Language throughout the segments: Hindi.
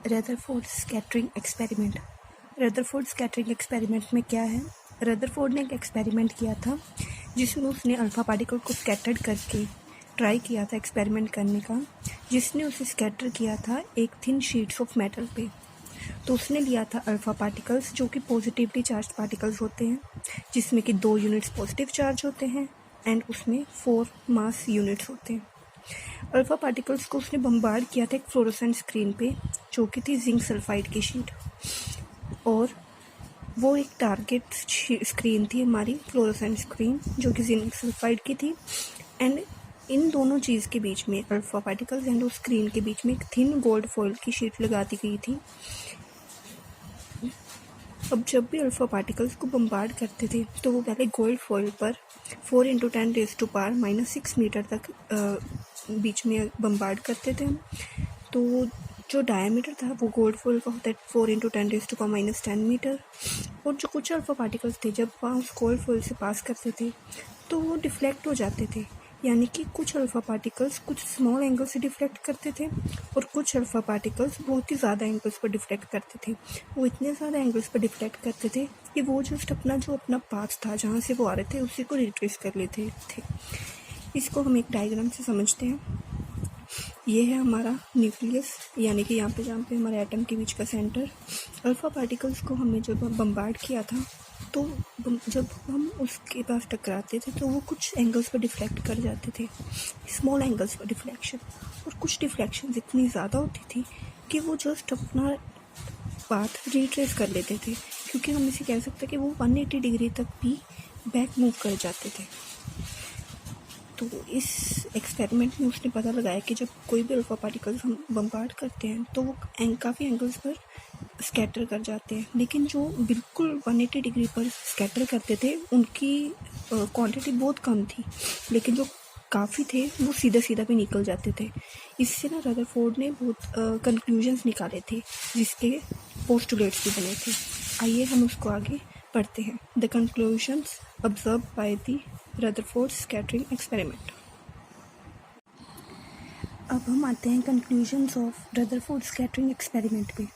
Rutherford scattering experiment. Rutherford scattering experiment में क्या है, रदरफोर्ड ने एक एक्सपेरिमेंट किया था जिसमें उसने अल्फ़ा पार्टिकल को स्कैटर्ड करके ट्राई किया था एक्सपेरिमेंट करने का, जिसने उसे स्कैटर किया था एक थिन शीट्स ऑफ मेटल पे। तो उसने लिया था अल्फ़ा पार्टिकल्स जो कि पॉजिटिवली चार्ज पार्टिकल्स होते हैं, जिसमें कि 2 यूनिट्स पॉजिटिव चार्ज होते हैं एंड उसमें 4 मास यूनिट्स होते हैं। अल्फ़ा पार्टिकल्स को उसने बम्बार्ड किया था एक फ्लोरोसेंट स्क्रीन पे जो कि थी जिंक सल्फाइड की शीट, और वो एक टारगेट स्क्रीन थी हमारी फ्लोरोसेंट स्क्रीन जो कि जिंक सल्फाइड की थी। एंड इन दोनों चीज़ के बीच में अल्फ़ा पार्टिकल्स एंड उस स्क्रीन के बीच में एक थिन गोल्ड फॉइल की शीट लगा दी गई थी। अब जब भी अल्फ़ा पार्टिकल्स को बम्बार्ड करते थे तो वो पहले गोल्ड फॉइल पर 4 × 10⁻⁻⁶ मीटर तक बीच में बम्बार्ड करते थे। तो जो डायमीटर था वो गोल्ड फॉइल का होता है 4 × 10⁻10 मीटर, और जो कुछ अल्फ़ा पार्टिकल्स थे जब वहाँ उस गोल्ड फॉइल से पास करते थे तो वो डिफ्लेक्ट हो जाते थे, यानी कि कुछ अल्फ़ा पार्टिकल्स कुछ स्मॉल एंगल से डिफ्लेक्ट करते थे और कुछ अल्फ़ा पार्टिकल्स बहुत ही ज़्यादा एंगल्स पर डिफ्लेक्ट करते थे। वो इतने ज़्यादा एंगल्स पर डिफ्लेक्ट करते थे कि वो जस्ट अपना पाथ था जहाँ से वो आ रहे थे उसी को रिट्रेस कर लेते थे। इसको हम एक डायग्राम से समझते हैं। ये है हमारा न्यूक्लियस, यानी कि यहाँ पे जहाँ पे हमारे एटम के बीच का सेंटर। अल्फ़ा पार्टिकल्स को हमने जब बम्बार्ड किया था तो जब हम उसके पास टकराते थे तो वो कुछ एंगल्स पर डिफ्लेक्ट कर जाते थे, स्मॉल एंगल्स पर डिफ्लेक्शन, और कुछ डिफ्लेक्शन इतनी ज़्यादा होती थी कि वो जस्ट अपना पाथ रिट्रेस कर लेते थे, क्योंकि हम इसे कह सकते हैं कि वो 180 डिग्री तक भी बैक मूव कर जाते थे। तो इस एक्सपेरिमेंट में उसने पता लगाया कि जब कोई भी अल्फ़ा पार्टिकल्स हम बम्बार्ड करते हैं तो वो काफ़ी एंगल्स पर स्कैटर कर जाते हैं, लेकिन जो बिल्कुल 180 डिग्री पर स्कैटर करते थे उनकी क्वांटिटी बहुत कम थी, लेकिन जो काफ़ी थे वो सीधा सीधा भी निकल जाते थे। इससे ना रदरफोर्ड ने बहुत कंक्लूजन्स निकाले थे जिसके पोस्टुलेट्स भी बने थे। आइए हम उसको आगे पढ़ते हैं। The conclusions observe by the Rutherford scattering experiment. अब हम आते हैं conclusions of Rutherford scattering experiment पे।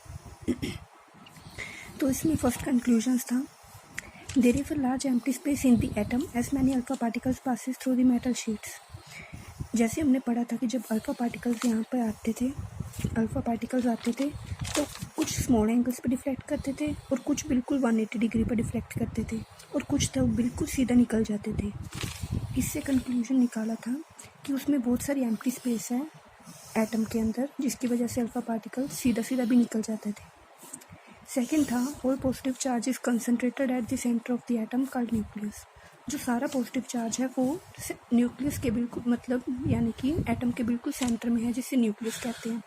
तो इसमें फर्स्ट कंक्लूजन्स था, there is a large empty space in the atom as many alpha particles passes through the metal sheets. जैसे हमने पढ़ा था कि जब अल्फा पार्टिकल्स यहाँ पर आते थे तो कुछ स्मॉल एंगल्स पर डिफ्लेक्ट करते थे और कुछ बिल्कुल 180 डिग्री पर डिफ्लेक्ट करते थे और कुछ तो बिल्कुल सीधा निकल जाते थे। इससे कंक्लूजन निकाला था कि उसमें बहुत सारी एम्प्टी स्पेस है एटम के अंदर, जिसकी वजह से अल्फा पार्टिकल सीधा सीधा भी निकल जाते थे। सेकेंड था, all positive charge is concentrated at the centre of the atom called nucleus. जो सारा पॉजिटिव चार्ज है वो न्यूक्लियस के बिल्कुल मतलब यानी कि एटम के बिल्कुल सेंटर में है, जिसे न्यूक्लियस कहते हैं।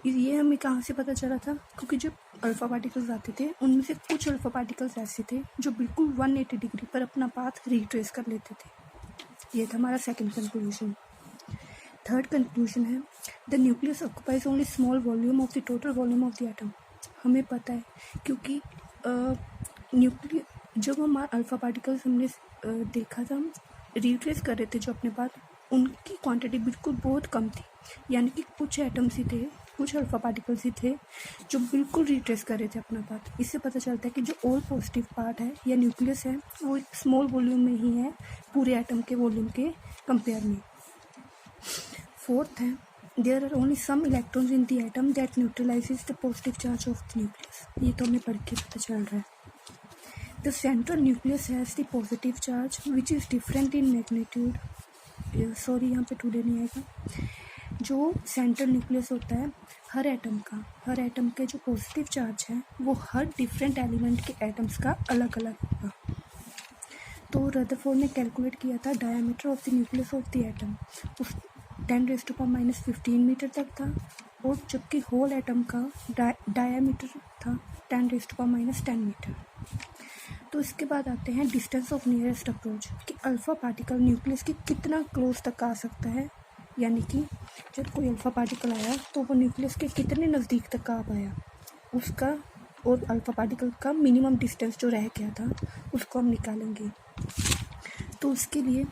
ये हमें कहाँ से पता चला था, क्योंकि जब अल्फ़ा पार्टिकल्स आते थे उनमें से कुछ अल्फ़ा पार्टिकल्स ऐसे थे जो बिल्कुल 180 डिग्री पर अपना पाथ रिट्रेस कर लेते थे। ये था हमारा सेकंड कंक्लूजन। थर्ड कंक्लूजन है, the nucleus occupies only small volume of the total volume of the atom. हमें पता है क्योंकि जब हम अल्फ़ा पार्टिकल्स हमने देखा था, हम रिट्रेस कर रहे थे जो अपने पाथ, उनकी क्वांटिटी बिल्कुल बहुत कम थी, यानी कि कुछ एटम्स ही थे, कुछ अल्फ़ा पार्टिकल्स ही थे जो बिल्कुल रिट्रेस कर रहे थे अपना पाथ। इससे पता चलता है कि जो ऑल पॉजिटिव पार्ट है या न्यूक्लियस है वो एक स्मॉल वॉल्यूम में ही है पूरे एटम के वॉल्यूम के कंपेयर में। फोर्थ है, there are only some electrons in the atom that neutralizes the positive charge of the nucleus. ये तो हमें पढ़ के पता चल रहा है। The central nucleus has the positive charge which is different in magnitude. यहाँ पे टूडे नहीं आएगा। जो सेंट्रल न्यूक्लियस होता है हर एटम के जो पॉजिटिव चार्ज है वो हर डिफरेंट एलिमेंट के एटम्स का अलग अलग होगा। तो रदरफोर्ड ने कैलकुलेट किया था diameter of the nucleus of the atom, उस 10⁻⁻15 मीटर तक था, और जबकि होल एटम का डायमीटर था 10⁻⁻10 मीटर। तो इसके बाद आते हैं डिस्टेंस ऑफ नियरेस्ट अप्रोच, कि अल्फ़ा पार्टिकल न्यूक्लियस के कितना क्लोज तक आ सकता है, यानी कि जब कोई अल्फ़ा पार्टिकल आया तो वो न्यूक्लियस के कितने नज़दीक तक आ पाया, उसका और अल्फ़ा पार्टिकल का मिनिमम डिस्टेंस जो रह गया था उसको हम निकालेंगे। तो उसके लिए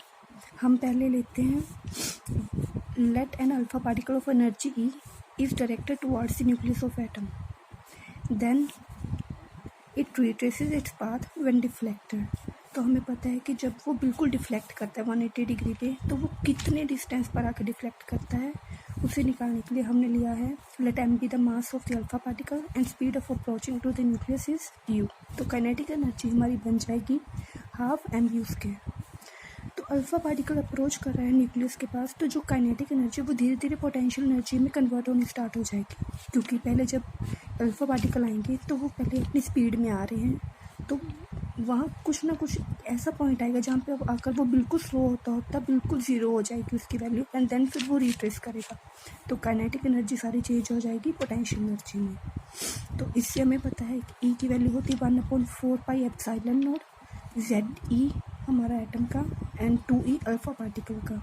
हम पहले लेते हैं let an alpha particle of energy E is directed towards the nucleus of atom. Then it retraces its path when deflected. तो हमें पता है कि जब वो बिल्कुल डिफ्लेक्ट करता है 180 डिग्री पे, तो वो कितने डिस्टेंस पर आकर डिफ्लेक्ट करता है, उसे निकालने के लिए हमने लिया है let m be the mass of the alpha particle and speed of approaching to the nucleus is u. तो काइनेटिक एनर्जी हमारी बन जाएगी हाफ एम यू स्क्वायर. तो अल्फा पार्टिकल अप्रोच कर रहा है न्यूक्लियस के पास, तो जो काइनेटिक एनर्जी वो धीरे धीरे पोटेंशियल एनर्जी में कन्वर्ट होनी स्टार्ट हो जाएगी, क्योंकि पहले जब अल्फा पार्टिकल आएंगे तो वो पहले अपनी स्पीड में आ रहे हैं, तो वहाँ कुछ ना कुछ ऐसा पॉइंट आएगा जहाँ पे आकर वो बिल्कुल स्लो होता बिल्कुल ज़ीरो हो जाएगी उसकी वैल्यू, एंड देन फिर वो रिट्रेस करेगा. तो काइनेटिक एनर्जी सारी चेंज हो जाएगी पोटेंशियल एनर्जी में. तो इससे हमें पता है कि E की वैल्यू होती है 1/4 पाई एप्सिलॉन नॉट ZE हमारा एटम का एंड 2E अल्फा पार्टिकल का.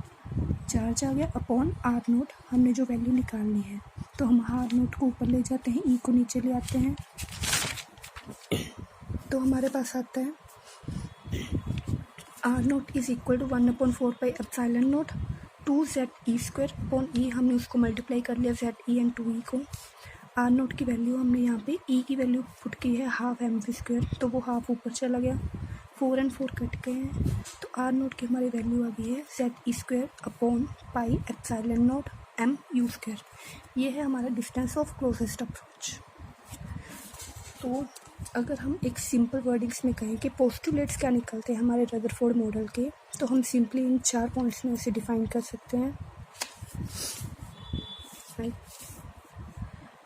चार्ज आ गया अपॉन R नोट, हमने जो वैल्यू निकालनी है. तो हम R नोट को ऊपर ले जाते हैं, E को नीचे ले आते हैं, तो हमारे पास आता है R naught is equal to 1/4 pi epsilon naught 2ZE square upon E. हमने उसको मल्टीप्लाई कर लिया ZE एंड 2E को. R नोट की वैल्यू हमने यहाँ पे E की वैल्यू पुट की है हाफ एम वी स्क्वायर, तो वो हाफ ऊपर चला गया, 4 और 4 कट गए हैं. तो R नोट की हमारी वैल्यू आ गई है ZE square upon pi epsilon naught m u square. ये है हमारा डिस्टेंस ऑफ क्लोजेस्ट अप्रोच. तो अगर हम एक सिंपल वर्डिंग्स में कहें कि पोस्टुलेट्स क्या निकलते हैं हमारे रदरफोर्ड मॉडल के, तो हम सिंपली इन 4 पॉइंट्स में इसे डिफाइन कर सकते हैं.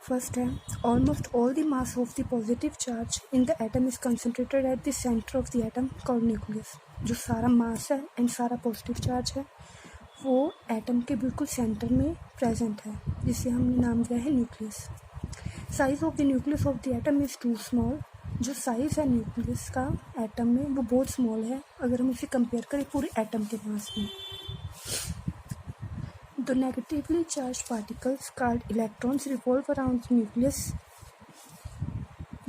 फर्स्ट है almost all the mass of the positive charge in the atom is concentrated at the centre of the atom called nucleus. जो सारा मास है एंड सारा पॉजिटिव चार्ज है वो एटम के बिल्कुल सेंटर में प्रेजेंट है, जिसे हमने नाम दिया है nucleus. Size of the nucleus of the atom is too small. जो साइज़ है न्यूक्लियस का एटम में वो बहुत स्मॉल है अगर हम इसे कंपेयर करें पूरे एटम के मास में. The negatively charge particles called electrons revolve around nucleus.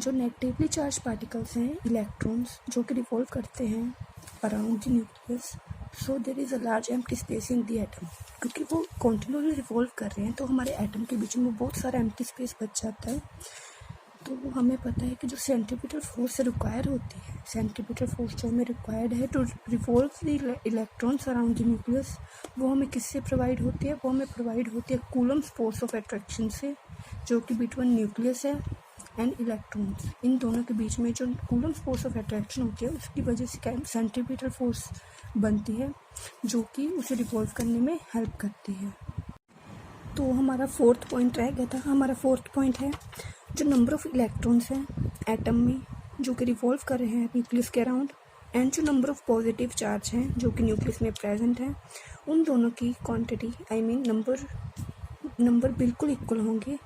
जो नेगेटिवली चार्ज पार्टिकल्स हैं इलेक्ट्रॉन्स जो कि रिवॉल्व करते हैं around the nucleus, so there is a large empty space in the atom. क्योंकि वो कॉन्टिन्यूसली रिवॉल्व कर रहे हैं तो हमारे एटम के बीच में बहुत सारा एम्प्टी स्पेस बच जाता है. तो हमें पता है कि जो सेंट्रीपिटल फोर्स रिक्वायर होती है, सेंट्रीपिटल फोर्स जो हमें रिक्वायर्ड है to revolve the electrons around the nucleus, वो हमें किससे प्रोवाइड होती है? वो हमें प्रोवाइड होती है कूलम्स फोर्स ऑफ अट्रैक्शन से, जो कि बिटवीन न्यूक्लियस है एंड इलेक्ट्रॉन्स. इन दोनों के बीच में जो कूलम्स फोर्स ऑफ अट्रैक्शन होती है उसकी वजह से सेंट्रीपिटल फोर्स बनती है जो कि उसे रिवॉल्व करने में हेल्प करती है. तो हमारा 4th पॉइंट रह गया था. हमारा 4th पॉइंट है जो नंबर ऑफ़ इलेक्ट्रॉन्स हैं एटम में जो कि रिवॉल्व कर रहे हैं न्यूक्लियस के अराउंड, एंड जो नंबर ऑफ़ पॉजिटिव चार्ज हैं जो कि न्यूक्लियस में प्रेजेंट हैं, उन दोनों की क्वांटिटी नंबर बिल्कुल इक्वल होंगे.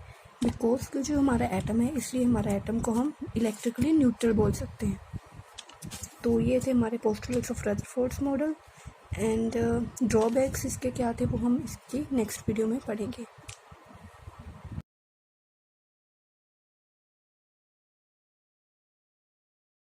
बिकॉज कि जो हमारा एटम है इसलिए हमारा एटम को हम इलेक्ट्रिकली न्यूट्रल बोल सकते हैं. तो ये थे हमारे postulates of Rutherford's model, and drawbacks इसके क्या थे वो हम इसकी नेक्स्ट वीडियो में पढ़ेंगे.